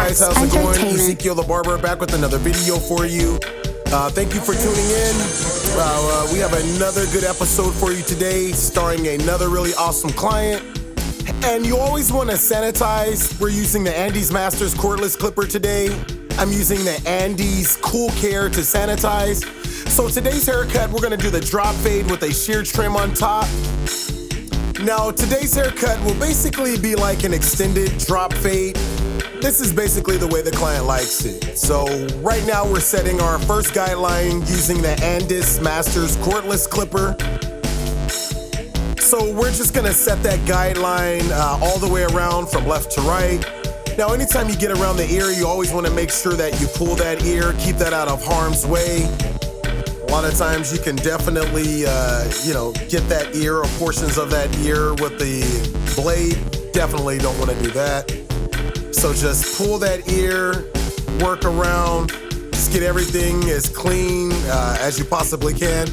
guys, how's it going? Ezekiel the Barber back with another video for you. Thank you for tuning in. We have another good episode for you today, starring another really awesome client. And you always want to sanitize. We're using the Andis Master Cordless clipper today. I'm using the Andis Cool Care to sanitize. So today's haircut, we're going to do the drop fade with a shear trim on top. Now, today's haircut will basically be like an extended drop fade. This is basically the way the client likes it. So right now we're setting our first guideline using the Andis Master Cordless clipper. So we're just gonna set that guideline all the way around from left to right. Now, anytime you get around the ear, you always wanna make sure that you pull that ear, keep that out of harm's way. A lot of times you can definitely, get that ear or portions of that ear with the blade. Definitely don't want to do that. So just pull that ear, work around, just get everything as clean as you possibly can.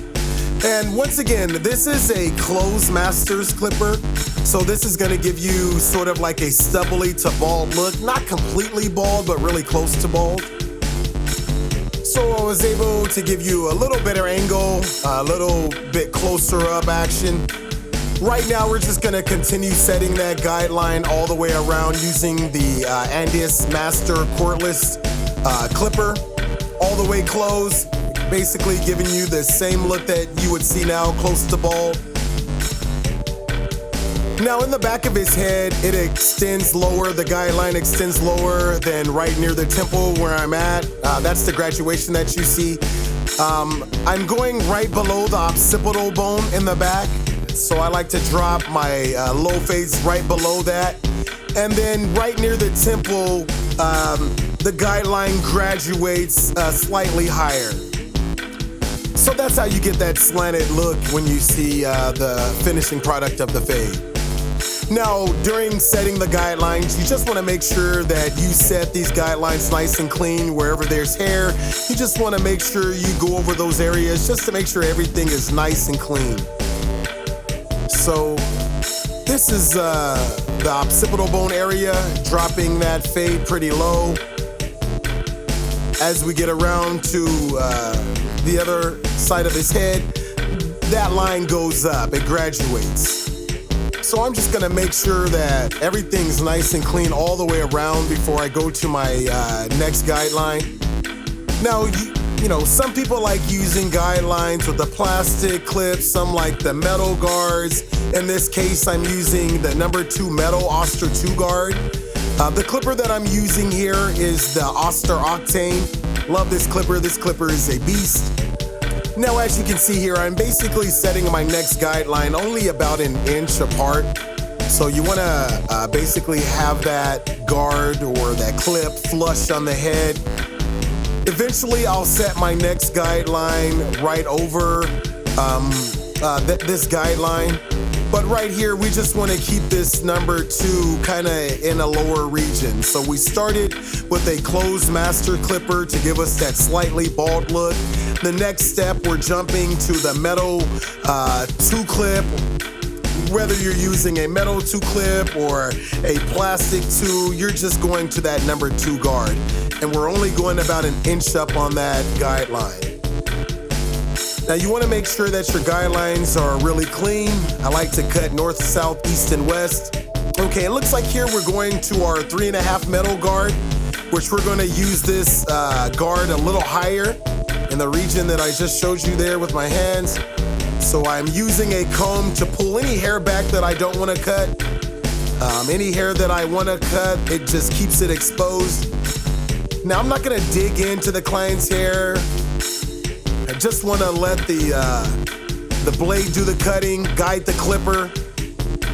And once again, this is a closed master's clipper. So this is going to give you sort of like a stubbly to bald look. Not completely bald, but really close to bald. So I was able to give you a little better angle, a little bit closer up action. Right now, we're just gonna continue setting that guideline all the way around using the Andis Master Cordless clipper, all the way closed, basically giving you the same look that you would see now, close to bald. Now, in the back of his head, it extends lower. The guideline extends lower than right near the temple where I'm at. That's the graduation that you see. I'm going right below the occipital bone in the back. So I like to drop my low fades right below that. And then right near the temple, the guideline graduates slightly higher. So that's how you get that slanted look when you see the finishing product of the fade. Now, during setting the guidelines, you just want to make sure that you set these guidelines nice and clean. Wherever there's hair, you just want to make sure you go over those areas just to make sure everything is nice and clean. So this is the occipital bone area, dropping that fade pretty low. As we get around to the other side of his head, that line goes up, it graduates. So I'm just gonna make sure that everything's nice and clean all the way around before I go to my next guideline. Now, some people like using guidelines with the plastic clips, some like the metal guards. In this case, I'm using the number 2 metal Oster 2 guard. The clipper that I'm using here is the Oster Octane. Love this clipper. This clipper is a beast. Now, as you can see here, I'm basically setting my next guideline only about an inch apart. So you want to basically have that guard or that clip flush on the head. Eventually, I'll set my next guideline right over this guideline. But right here, we just want to keep this number 2 kind of in a lower region. So we started with a closed master clipper to give us that slightly bald look. The next step, we're jumping to the metal 2 clip. Whether you're using a metal 2 clip or a plastic 2, you're just going to that number 2 guard. And we're only going about an inch up on that guideline. Now, you want to make sure that your guidelines are really clean. I like to cut north, south, east, and west. Okay, it looks like here we're going to our 3.5 metal guard, which we're going to use this guard a little higher in the region that I just showed you there with my hands. So I'm using a comb to pull any hair back that I don't want to cut. Any hair that I want to cut, it just keeps it exposed. Now, I'm not going to dig into the client's hair. I just want to let the blade do the cutting, guide the clipper.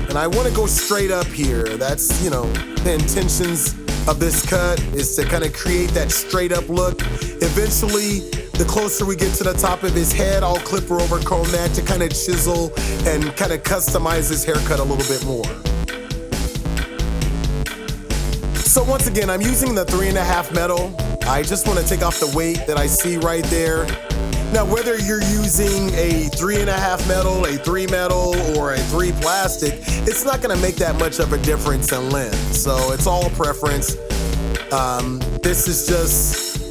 And I want to go straight up here. That's, the intentions of this cut is to kind of create that straight up look. Eventually, the closer we get to the top of his head, I'll clipper over comb that to kind of chisel and kind of customize his haircut a little bit more. So once again, I'm using the 3.5 metal. I just want to take off the weight that I see right there. Now, whether you're using a 3.5 metal, a 3 metal, or a 3 plastic, it's not going to make that much of a difference in length. So it's all a preference. This is just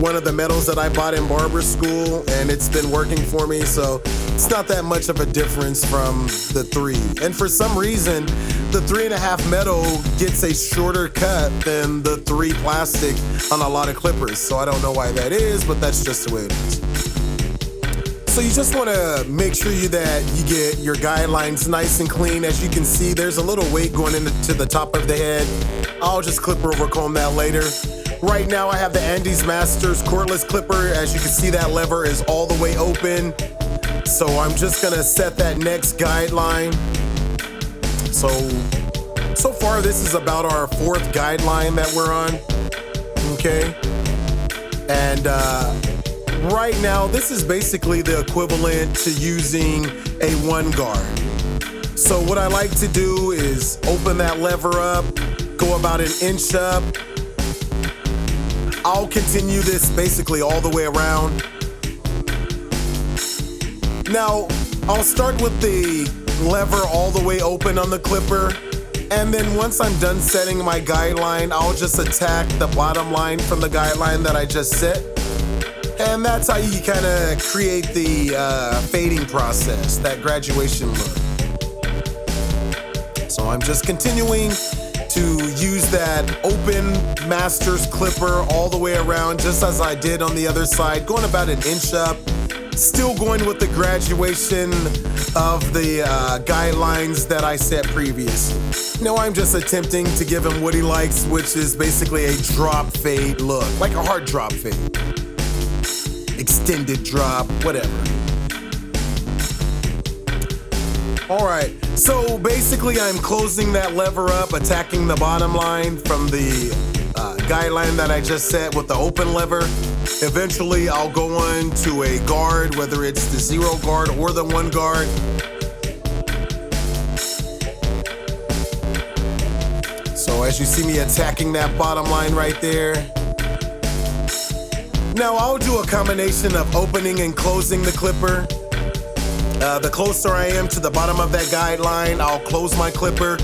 one of the metals that I bought in barber school, and it's been working for me, so it's not that much of a difference from the 3. And for some reason, the 3.5 metal gets a shorter cut than the 3 plastic on a lot of clippers. So I don't know why that is, but that's just the way it is. So you just want to make sure that you get your guidelines nice and clean. As you can see, there's a little weight going into the top of the head. I'll just clipper over comb that later. Right now I have the Andis Master Cordless clipper. As you can see, that lever is all the way open. So I'm just gonna set that next guideline. So far this is about our 4th guideline that we're on, okay? And right now this is basically the equivalent to using a 1 guard. So what I like to do is open that lever up, go about 1 inch up. I'll continue this basically all the way around. Now, I'll start with the lever all the way open on the clipper, and then once I'm done setting my guideline, I'll just attack the bottom line from the guideline that I just set. And that's how you kind of create the fading process, that graduation look. So I'm just continuing to use that open master's clipper all the way around, just as I did on the other side, going about 1 inch up, still going with the graduation of the guidelines that I set previously. Now I'm just attempting to give him what he likes, which is basically a drop fade look, like a hard drop fade. Extended drop, whatever. All right, so basically I'm closing that lever up, attacking the bottom line from the guideline that I just set with the open lever. Eventually I'll go on to a guard, whether it's the 0 guard or the 1 guard. So as you see me attacking that bottom line right there. Now I'll do a combination of opening and closing the clipper. The closer I am to the bottom of that guideline, I'll close my clipper.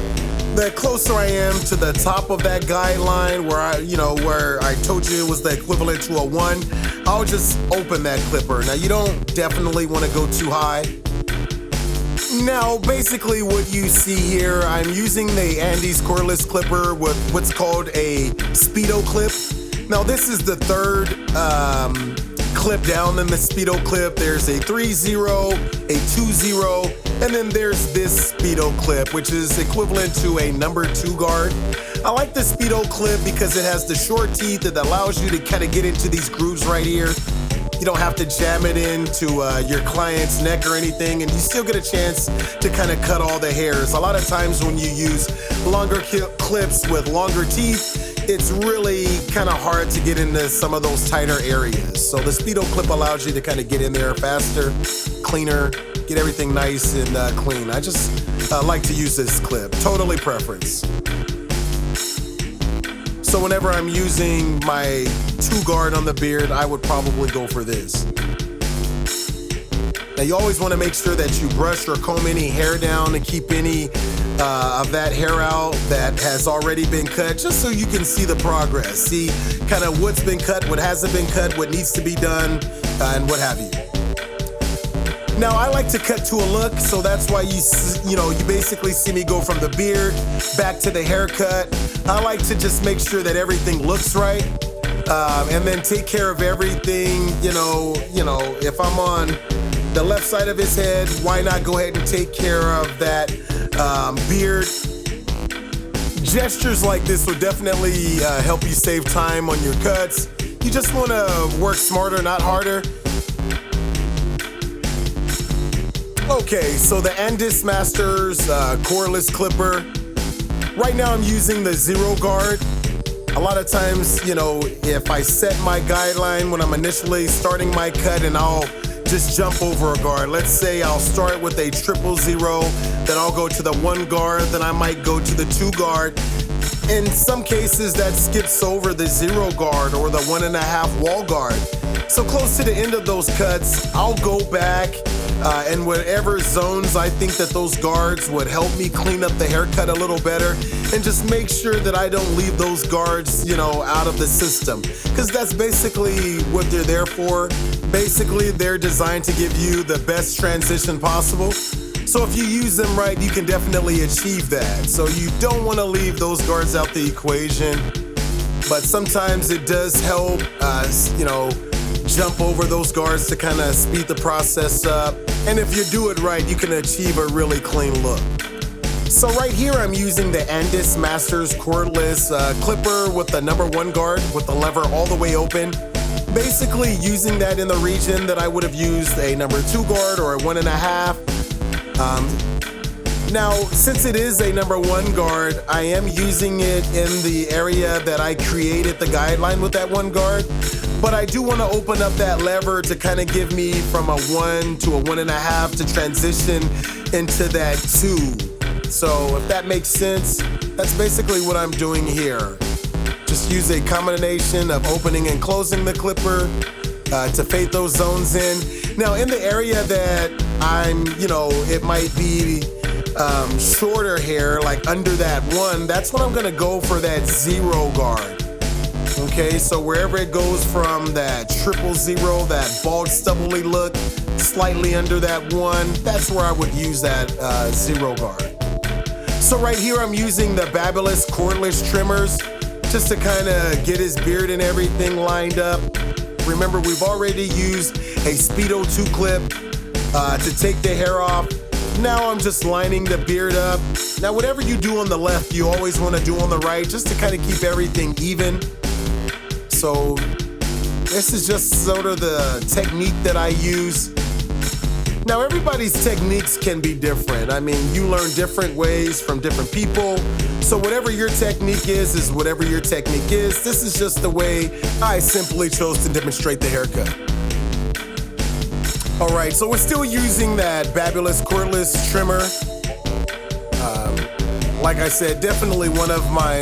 The closer I am to the top of that guideline, where I told you it was the equivalent to a 1, I'll just open that clipper. Now you don't definitely want to go too high. Now basically what you see here, I'm using the Andis Cordless clipper with what's called a speedo clip. Now this is the 3rd clip down in the speedo clip. There's a 3-0, a 2-0, and then there's this speedo clip, which is equivalent to a number 2 guard. I like the speedo clip because it has the short teeth that allows you to kind of get into these grooves right here. You don't have to jam it into your client's neck or anything, and you still get a chance to kind of cut all the hairs. A lot of times when you use longer clips with longer teeth, it's really kind of hard to get into some of those tighter areas. So the speedo clip allows you to kind of get in there faster, cleaner, get everything nice and clean. I just like to use this clip, totally preference. So whenever I'm using my 2 guard on the beard, I would probably go for this. Now you always want to make sure that you brush or comb any hair down and keep any of that hair out that has already been cut, just so you can see the progress. See kind of what's been cut, what hasn't been cut, what needs to be done, and what have you. Now I like to cut to a look, so that's why you basically see me go from the beard back to the haircut. I like to just make sure that everything looks right, and then take care of everything. If I'm on the left side of his head, why not go ahead and take care of that beard? Gestures like this will definitely help you save time on your cuts. You just want to work smarter, not harder. Okay, so the Andis Master's Cordless clipper. Right now I'm using the 0 guard. A lot of times, if I set my guideline when I'm initially starting my cut, and I'll just jump over a guard. Let's say I'll start with a 000, then I'll go to the 1 guard, then I might go to the 2 guard. In some cases that skips over the 0 guard or the 1.5 wall guard. So close to the end of those cuts, I'll go back in whatever zones I think that those guards would help me clean up the haircut a little better, and just make sure that I don't leave those guards, you know, out of the system, because that's basically what they're there for. Basically, they're designed to give you the best transition possible. So if you use them right, you can definitely achieve that. So you don't want to leave those guards out the equation, but sometimes it does help, you know, jump over those guards to kind of speed the process up. And if you do it right, you can achieve a really clean look. So right here, I'm using the Andis Master Cordless clipper with the #1 guard with the lever all the way open. Basically using that in the region that I would have used a #2 guard or a 1.5. Now, since it is a #1 guard, I am using it in the area that I created the guideline with that 1 guard. But I do want to open up that lever to kind of give me from a 1 to a 1.5 to transition into that 2. So if that makes sense, that's basically what I'm doing here. Just use a combination of opening and closing the clipper to fade those zones in. Now in the area that I'm, you know, it might be shorter hair, like under that 1, that's when I'm gonna go for that 0 guard. Okay, so wherever it goes from that 000, that bald stubbly look, slightly under that 1, that's where I would use that 0 guard. So right here I'm using the Babylis cordless trimmers just to kind of get his beard and everything lined up. Remember, we've already used a Speedo 2 clip to take the hair off. Now I'm just lining the beard up. Now whatever you do on the left, you always want to do on the right, just to kind of keep everything even. So this is just sort of the technique that I use. Now everybody's techniques can be different. I mean, you learn different ways from different people. So whatever your technique is whatever your technique is. This is just the way I simply chose to demonstrate the haircut. All right, so we're still using that Babylis cordless trimmer. Like I said, definitely one of my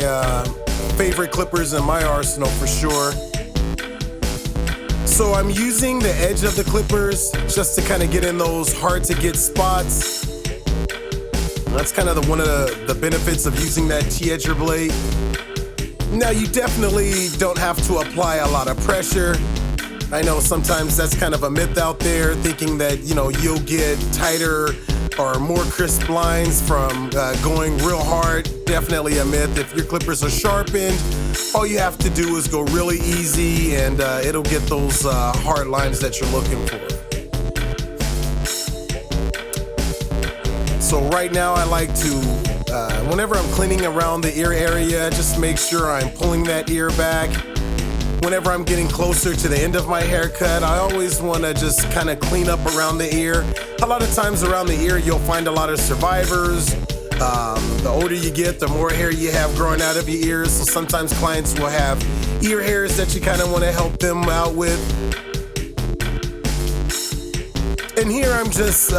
favorite clippers in my arsenal for sure. So I'm using the edge of the clippers just to kind of get in those hard to get spots. That's kind of one of the benefits of using that T-edger blade. Now you definitely don't have to apply a lot of pressure. I know sometimes that's kind of a myth out there, thinking that, you know, you'll get tighter or more crisp lines from going real hard. Definitely a myth. If your clippers are sharpened, all you have to do is go really easy and it'll get those hard lines that you're looking for. So right now I like to, whenever I'm cleaning around the ear area, just make sure I'm pulling that ear back. Whenever I'm getting closer to the end of my haircut, I always want to just kind of clean up around the ear. A lot of times around the ear, you'll find a lot of survivors. The older you get, the more hair you have growing out of your ears. So sometimes clients will have ear hairs that you kind of want to help them out with. And here I'm just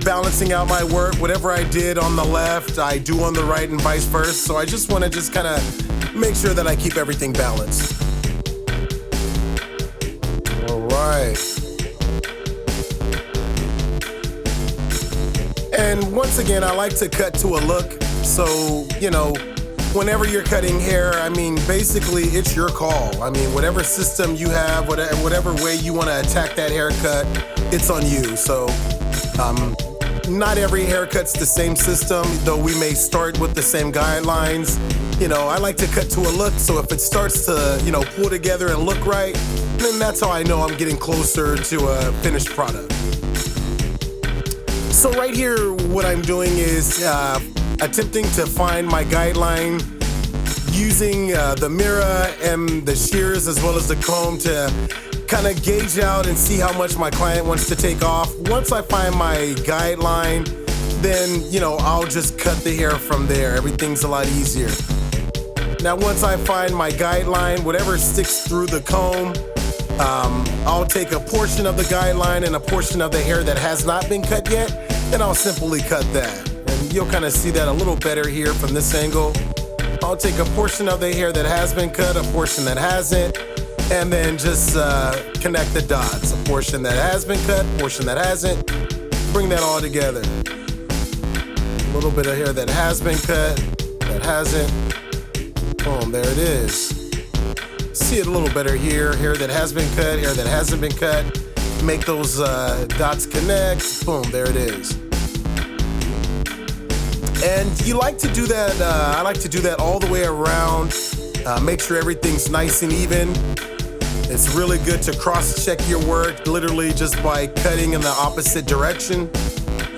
balancing out my work. Whatever I did on the left, I do on the right and vice versa. So I just want to just kind of make sure that I keep everything balanced. Right. And once again, I like to cut to a look. So, you know, whenever you're cutting hair, I mean, basically it's your call. I mean, whatever system you have, whatever way you want to attack that haircut, it's on you. So, not every haircut's the same system, though we may start with the same guidelines. You know, I like to cut to a look, so if it starts to, you know, pull together and look right, then that's how I know I'm getting closer to a finished product. So right here, what I'm doing is attempting to find my guideline using the mirror and the shears as well as the comb to kind of gauge out and see how much my client wants to take off. Once I find my guideline, then, you know, I'll just cut the hair from there. Everything's a lot easier. Now, once I find my guideline, whatever sticks through the comb, I'll take a portion of the guideline and a portion of the hair that has not been cut yet, and I'll simply cut that. And you'll kind of see that a little better here from this angle. I'll take a portion of the hair that has been cut, a portion that hasn't, and then just connect the dots. A portion that has been cut, portion that hasn't. Bring that all together. A little bit of hair that has been cut, that hasn't. Boom, there it is. See it a little better here. Hair that has been cut, hair that hasn't been cut. Make those dots connect. Boom, there it is. And you like to do that, I like to do that all the way around. Make sure everything's nice and even. It's really good to cross-check your work literally just by cutting in the opposite direction.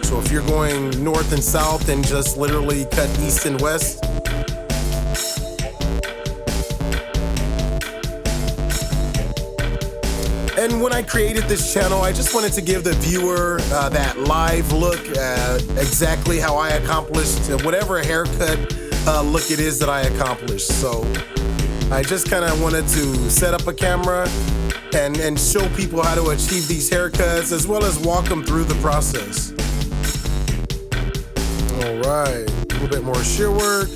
So if you're going north and south, then just literally cut east and west. And when I created this channel, I just wanted to give the viewer that live look at exactly how I accomplished whatever haircut look it is that I accomplished. So I just kind of wanted to set up a camera and show people how to achieve these haircuts as well as walk them through the process. All right, a little bit more shear work.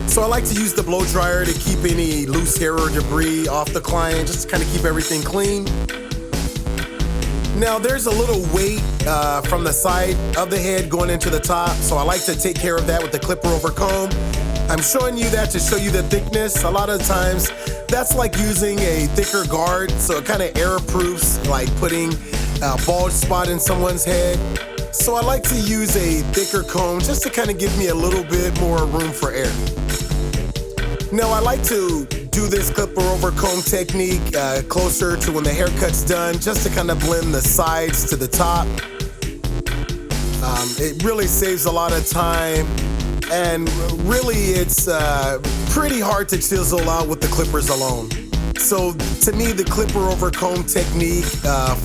So I like to use the blow dryer to keep any loose hair or debris off the client, just to kind of keep everything clean. Now there's a little weight from the side of the head going into the top, so I like to take care of that with the clipper over comb. I'm showing you that to show you the thickness. A lot of times that's like using a thicker guard, so it kind of error proofs, like putting a bald spot in someone's head. So I like to use a thicker comb just to kind of give me a little bit more room for air. Now I like to do this clipper over comb technique closer to when the haircut's done, just to kind of blend the sides to the top. It really saves a lot of time, and really it's pretty hard to chisel out with the clippers alone. So to me, the clipper over comb technique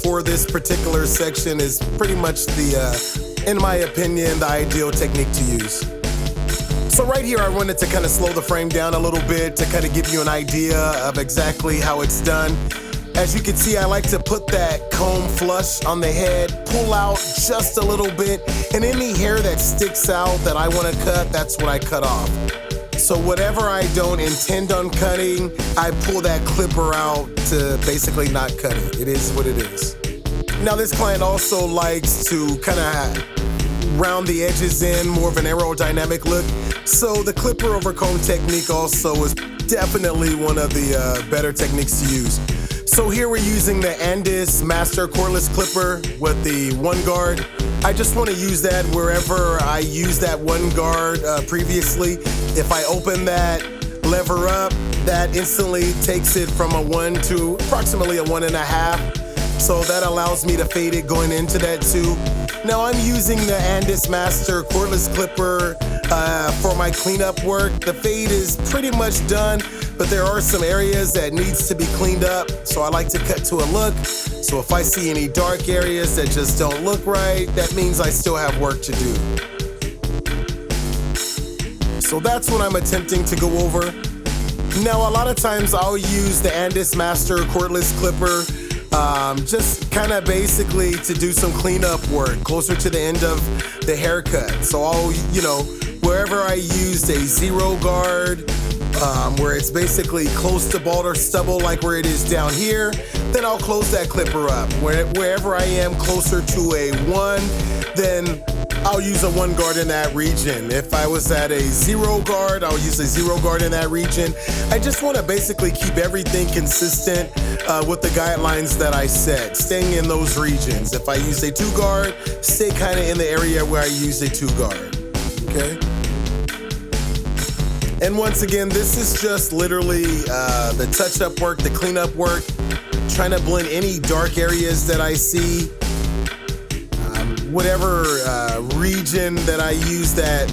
for this particular section is pretty much the, in my opinion, the ideal technique to use. So right here, I wanted to kind of slow the frame down a little bit to kind of give you an idea of exactly how it's done. As you can see, I like to put that comb flush on the head, pull out just a little bit, and any hair that sticks out that I want to cut, that's what I cut off. So whatever I don't intend on cutting, I pull that clipper out to basically not cut it. It is what it is. Now this client also likes to kind of round the edges in, more of an aerodynamic look. So the clipper over comb technique also is definitely one of the better techniques to use. So here we're using the Andis Master Cordless clipper with the one guard. I just want to use that wherever I used that one guard previously. If I open that lever up, that instantly takes it from a 1 to approximately a 1.5. So that allows me to fade it going into that too. Now I'm using the Andis Master Cordless clipper for my cleanup work. The fade is pretty much done, but there are some areas that needs to be cleaned up. So I like to cut to a look. So if I see any dark areas that just don't look right, that means I still have work to do. So that's what I'm attempting to go over. Now a lot of times I'll use the Andis Master Cordless clipper just kind of basically to do some cleanup work closer to the end of the haircut. So I'll, you know, wherever I used a zero guard, where it's basically close to bald or stubble like where it is down here, then I'll close that clipper up. Wherever I am closer to a 1, then I'll use a 1 guard in that region. If I was at a 0 guard, I'll use a 0 guard in that region. I just want to basically keep everything consistent with the guidelines that I set, staying in those regions. If I use a 2 guard, stay kind of in the area where I use a 2 guard, okay? And once again, this is just literally the touch-up work, the cleanup work, trying to blend any dark areas that I see. Whatever region that I use that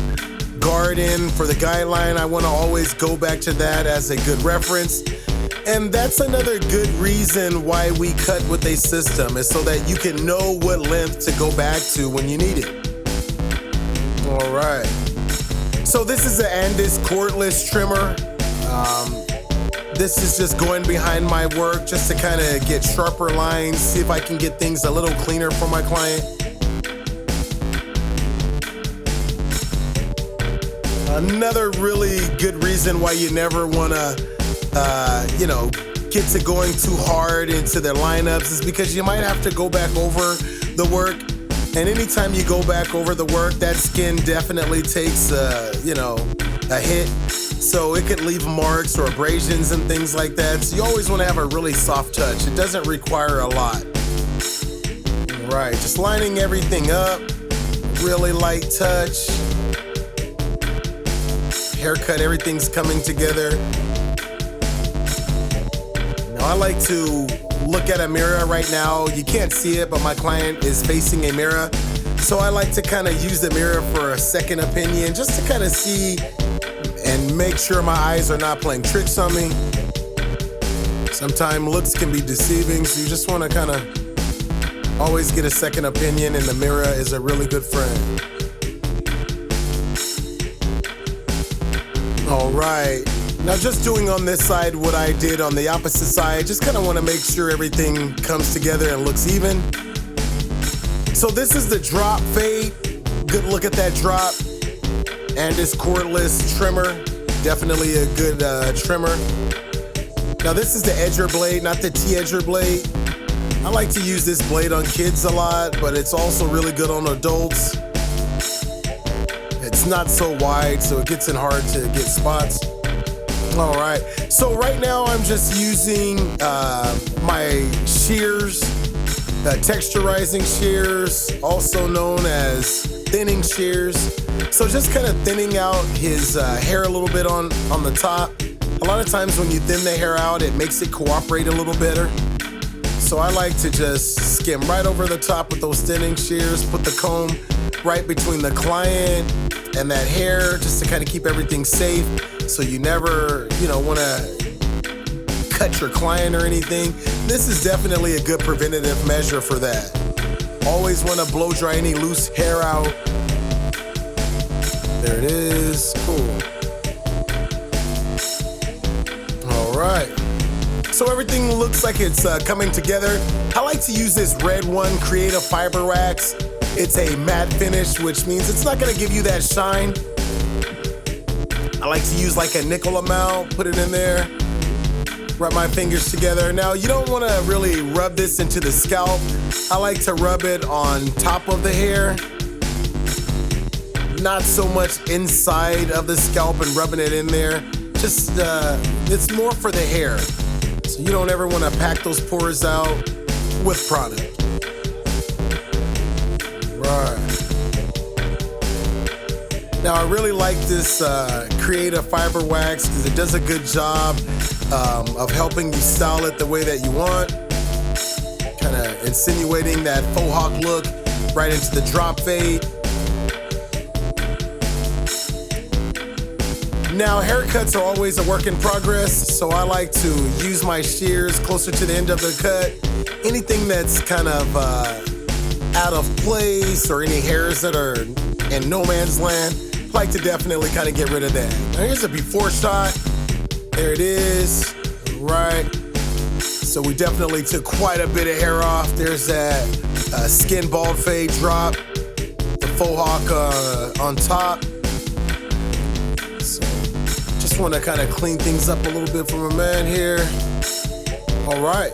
guard in for the guideline, I want to always go back to that as a good reference. And that's another good reason why we cut with a system, is so that you can know what length to go back to when you need it. All right. So this is the Andis Cordless Trimmer. This is just going behind my work just to kind of get sharper lines, see if I can get things a little cleaner for my client. Another really good reason why you never want to, get to going too hard into their lineups is because you might have to go back over the work. And anytime you go back over the work, that skin definitely takes, a hit. So it could leave marks or abrasions and things like that. So you always want to have a really soft touch. It doesn't require a lot. Right, just lining everything up. Really light touch. Haircut, everything's coming together. Now I like to look at a mirror right now. You can't see it, but my client is facing a mirror. So I like to kind of use the mirror for a second opinion, just to kind of see and make sure my eyes are not playing tricks on me. Sometimes looks can be deceiving, so you just want to kind of always get a second opinion, and the mirror is a really good friend. All right, now just doing on this side what I did on the opposite side, just kind of want to make sure everything comes together and looks even. So this is the drop fade. Good look at that drop. Andis Cordless Trimmer, definitely a good trimmer. Now this is the edger blade, not the T-edger blade. I like to use this blade on kids a lot, but it's also really good on adults. It's not so wide, so it gets in hard to get spots. All right, so right now I'm just using my shears, texturizing shears, also known as thinning shears. So just kind of thinning out his hair a little bit on the top. A lot of times when you thin the hair out, it makes it cooperate a little better. So I like to just skim right over the top with those thinning shears, put the comb right between the client and that hair, just to kind of keep everything safe. So you never, want to cut your client or anything. This is definitely a good preventative measure for that. Always want to blow dry any loose hair out. There it is, cool. All right. So everything looks like it's coming together. I like to use this red one, Creative Fiber Wax. It's a matte finish, which means it's not gonna give you that shine. I like to use like a nickel amount, put it in there, rub my fingers together. Now you don't wanna really rub this into the scalp. I like to rub it on top of the hair, not so much inside of the scalp and rubbing it in there. Just, it's more for the hair. So you don't ever want to pack those pores out with product. Right. Now I really like this Creative Fiber Wax because it does a good job of helping you style it the way that you want. Kind of insinuating that faux hawk look right into the drop fade. Now, haircuts are always a work in progress, so I like to use my shears closer to the end of the cut. Anything that's kind of out of place or any hairs that are in no man's land, I like to definitely kind of get rid of that. Now, here's a before shot. There it is, right. So we definitely took quite a bit of hair off. There's that skin bald fade drop, the faux hawk on top. Just want to kind of clean things up a little bit for my man here. All right.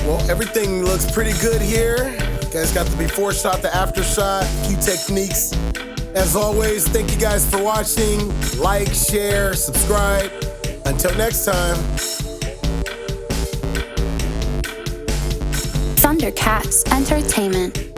Well, everything looks pretty good here. You guys got the before shot, the after shot, a few techniques. As always, thank you guys for watching. Like, share, subscribe. Until next time. ThunderCatzent Entertainment.